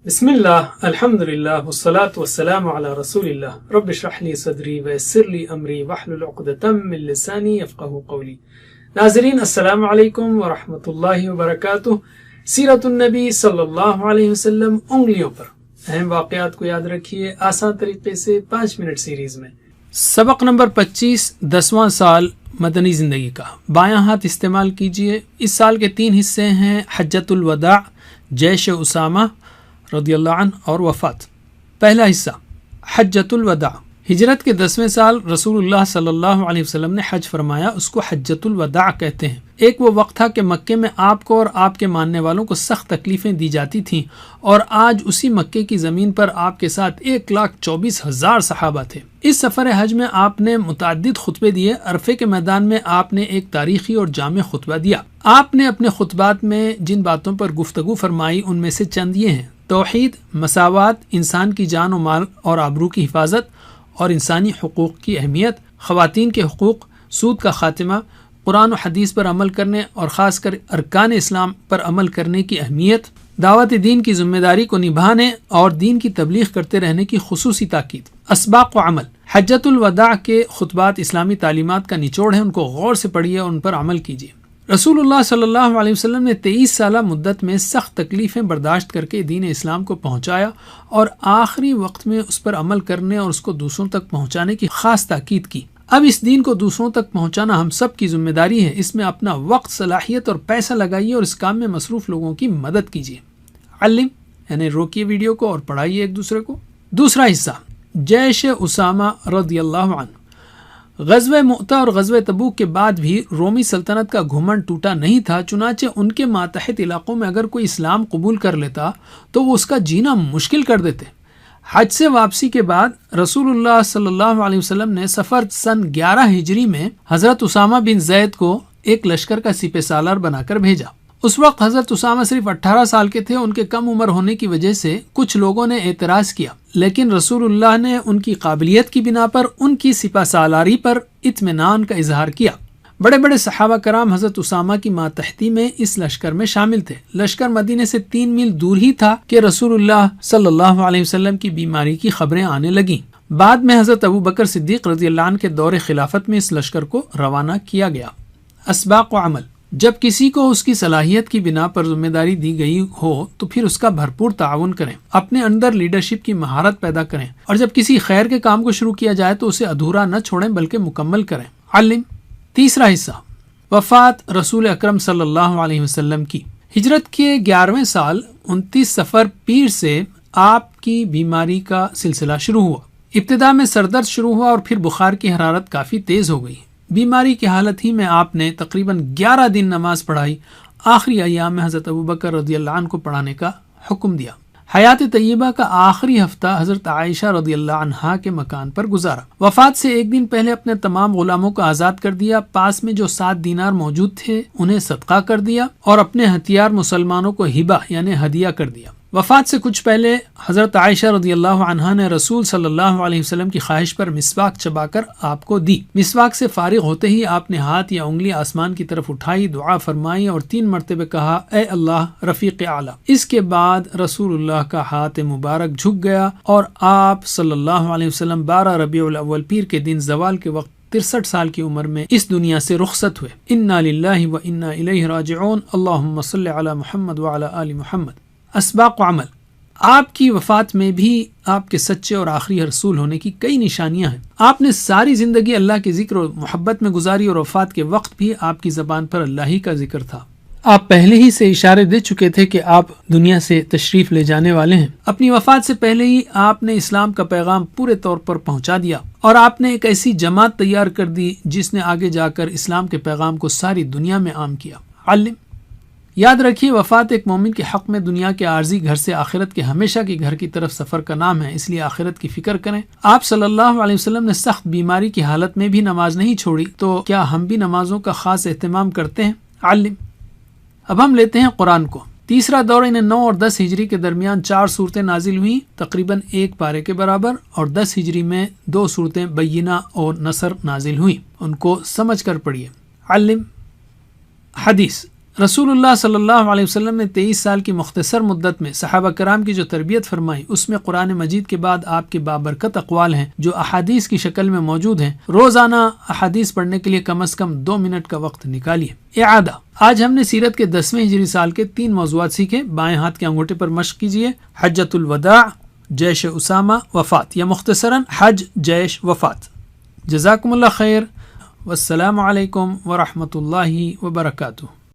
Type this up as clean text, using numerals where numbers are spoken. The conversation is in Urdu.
بسم اللہ الحمد للہ والصلاة والسلام علی رسول اللہ رب اشرح لی صدری ویسر لی امری واحلل عقدۃ من لسانی یفقہوا قولی۔ ناظرین السلام علیکم ورحمۃ اللہ وبرکاتہ۔ سیرت النبی صلی اللہ علیہ وسلم انگلیوں پر، اہم واقعات کو یاد رکھیے آسان طریقے سے 5 منٹ سیریز میں۔ سبق نمبر 25، 10واں سال مدنی زندگی کا۔ بایاں ہاتھ استعمال کیجئے۔ اس سال کے 3 حصے ہیں: حجۃ الوداع، جیش اسامہ رضی اللہ عنہ اور وفات۔ پہلا حصہ حجۃ الوداع۔ ہجرت کے 10ویں سال رسول اللہ صلی اللہ علیہ وسلم نے حج فرمایا، اس کو حجۃ الوداع کہتے ہیں۔ ایک وہ وقت تھا کہ مکے میں آپ کو اور آپ کے ماننے والوں کو سخت تکلیفیں دی جاتی تھیں، اور آج اسی مکے کی زمین پر آپ کے ساتھ 1,24,000 صحابہ تھے۔ اس سفر حج میں آپ نے متعدد خطبے دیے۔ عرفے کے میدان میں آپ نے ایک تاریخی اور جامع خطبہ دیا۔ آپ نے اپنے خطبات میں جن باتوں پر گفتگو فرمائی ان میں سے چند یہ ہیں: توحید، مساوات، انسان کی جان و مال اور آبرو کی حفاظت اور انسانی حقوق کی اہمیت، خواتین کے حقوق، سود کا خاتمہ، قرآن و حدیث پر عمل کرنے اور خاص کر ارکان اسلام پر عمل کرنے کی اہمیت، دعوت دین کی ذمہ داری کو نبھانے اور دین کی تبلیغ کرتے رہنے کی خصوصی تاکید۔ اسباق و عمل۔ حجۃ الوداع کے خطبات اسلامی تعلیمات کا نچوڑ ہیں، ان کو غور سے پڑھیے اور ان پر عمل کیجیے۔ رسول اللہ صلی اللہ علیہ وسلم نے 23 سالہ مدت میں سخت تکلیفیں برداشت کر کے دین اسلام کو پہنچایا، اور آخری وقت میں اس پر عمل کرنے اور اس کو دوسروں تک پہنچانے کی خاص تاکید کی۔ اب اس دین کو دوسروں تک پہنچانا ہم سب کی ذمہ داری ہے۔ اس میں اپنا وقت، صلاحیت اور پیسہ لگائیے اور اس کام میں مصروف لوگوں کی مدد کیجیے۔ علم یعنی روکیے ویڈیو کو اور پڑھائیے ایک دوسرے کو۔ دوسرا حصہ جیش اسامہ رضی اللہ عنہ۔ غزوہ مؤتہ اور غزوہ تبوک کے بعد بھی رومی سلطنت کا گھمنڈ ٹوٹا نہیں تھا، چنانچہ ان کے ماتحت علاقوں میں اگر کوئی اسلام قبول کر لیتا تو وہ اس کا جینا مشکل کر دیتے۔ حج سے واپسی کے بعد رسول اللہ صلی اللہ علیہ وسلم نے سفر سن 11 ہجری میں حضرت اسامہ بن زید کو ایک لشکر کا سپہ سالار بنا کر بھیجا۔ اس وقت حضرت اسامہ صرف 18 سال کے تھے۔ ان کے کم عمر ہونے کی وجہ سے کچھ لوگوں نے اعتراض کیا، لیکن رسول اللہ نے ان کی قابلیت کی بنا پر ان کی سپہ سالاری پر اطمینان کا اظہار کیا۔ بڑے بڑے صحابہ کرام حضرت اسامہ کی ماتحتی میں اس لشکر میں شامل تھے۔ لشکر مدینے سے 3 میل دور ہی تھا کہ رسول اللہ صلی اللہ علیہ وسلم کی بیماری کی خبریں آنے لگیں۔ بعد میں حضرت ابوبکر صدیق رضی اللہ عنہ کے دور خلافت میں اس لشکر کو روانہ کیا گیا۔ اسباق و عمل۔ جب کسی کو اس کی صلاحیت کی بنا پر ذمہ داری دی گئی ہو تو پھر اس کا بھرپور تعاون کریں، اپنے اندر لیڈرشپ کی مہارت پیدا کریں، اور جب کسی خیر کے کام کو شروع کیا جائے تو اسے ادھورا نہ چھوڑیں بلکہ مکمل کریں۔ علم۔ تیسرا حصہ وفات رسول اکرم صلی اللہ علیہ وسلم کی۔ ہجرت کے 11ویں سال 29 صفر پیر سے آپ کی بیماری کا سلسلہ شروع ہوا۔ ابتدا میں سردرد شروع ہوا اور پھر بخار کی حرارت کافی تیز ہو گئی۔ بیماری کی حالت ہی میں آپ نے تقریباً 11 دن نماز پڑھائی۔ آخری ایام میں حضرت ابوبکر رضی اللہ عنہ کو پڑھانے کا حکم دیا۔ حیات طیبہ کا آخری ہفتہ حضرت عائشہ رضی اللہ عنہا کے مکان پر گزارا۔ وفات سے 1 دن پہلے اپنے تمام غلاموں کو آزاد کر دیا، پاس میں جو 7 دینار موجود تھے انہیں صدقہ کر دیا، اور اپنے ہتھیار مسلمانوں کو ہبہ یعنی ہدیہ کر دیا۔ وفات سے کچھ پہلے حضرت عائشہ رضی اللہ عنہا نے رسول صلی اللہ علیہ وسلم کی خواہش پر مسواک چبا کر آپ کو دی۔ مسواک سے فارغ ہوتے ہی آپ نے ہاتھ یا انگلی آسمان کی طرف اٹھائی، دعا فرمائی اور 3 مرتبہ کہا، اے اللہ رفیق اعلیٰ۔ اس کے بعد رسول اللہ کا ہاتھ مبارک جھک گیا اور آپ صلی اللہ علیہ وسلم 12 ربیع الاول پیر کے دن زوال کے وقت 63 سال کی عمر میں اس دنیا سے رخصت ہوئے۔ انا للہ و انا الیہ راجعون۔ اللہم صل علی محمد وعلی آل محمد۔ اسباق و عمل۔ آپ کی وفات میں بھی آپ کے سچے اور آخری رسول ہونے کی کئی نشانیاں ہیں۔ آپ نے ساری زندگی اللہ کے ذکر و محبت میں گزاری، اور وفات کے وقت بھی آپ کی زبان پر اللہ ہی کا ذکر تھا۔ آپ پہلے ہی سے اشارے دے چکے تھے کہ آپ دنیا سے تشریف لے جانے والے ہیں۔ اپنی وفات سے پہلے ہی آپ نے اسلام کا پیغام پورے طور پر پہنچا دیا، اور آپ نے ایک ایسی جماعت تیار کر دی جس نے آگے جا کر اسلام کے پیغام کو ساری دنیا میں عام کیا۔ علم۔ یاد رکھیے، وفات ایک مومن کے حق میں دنیا کے عارضی گھر سے آخرت کے ہمیشہ کے گھر کی طرف سفر کا نام ہے، اس لیے آخرت کی فکر کریں۔ آپ صلی اللہ علیہ وسلم نے سخت بیماری کی حالت میں بھی نماز نہیں چھوڑی، تو کیا ہم بھی نمازوں کا خاص اہتمام کرتے ہیں؟ علم۔ اب ہم لیتے ہیں قرآن کو۔ تیسرا دور 9 اور 10 ہجری کے درمیان 4 صورتیں نازل ہوئیں، تقریباً 1 پارے کے برابر، اور 10 ہجری میں 2 صورتیں بینہ اور نصر نازل ہوئیں۔ ان کو سمجھ کر پڑھیے۔ علم۔ حدیث۔ رسول اللہ صلی اللہ علیہ وسلم نے 23 سال کی مختصر مدت میں صحابہ کرام کی جو تربیت فرمائی، اس میں قرآن مجید کے بعد آپ کے بابرکت اقوال ہیں جو احادیث کی شکل میں موجود ہیں۔ روزانہ احادیث پڑھنے کے لیے کم از کم 2 منٹ کا وقت نکالیے۔ اعادہ، آج ہم نے سیرت کے 10ویں ہجری سال کے 3 موضوعات سیکھے۔ بائیں ہاتھ کے انگوٹھے پر مشق کیجیے۔ حجۃ الوداع، جیش اسامہ، وفات، یا مختصراً حج، جیش، وفات۔ جزاکم اللہ خیر، والسلام علیکم ورحمۃ اللہ وبرکاتہ۔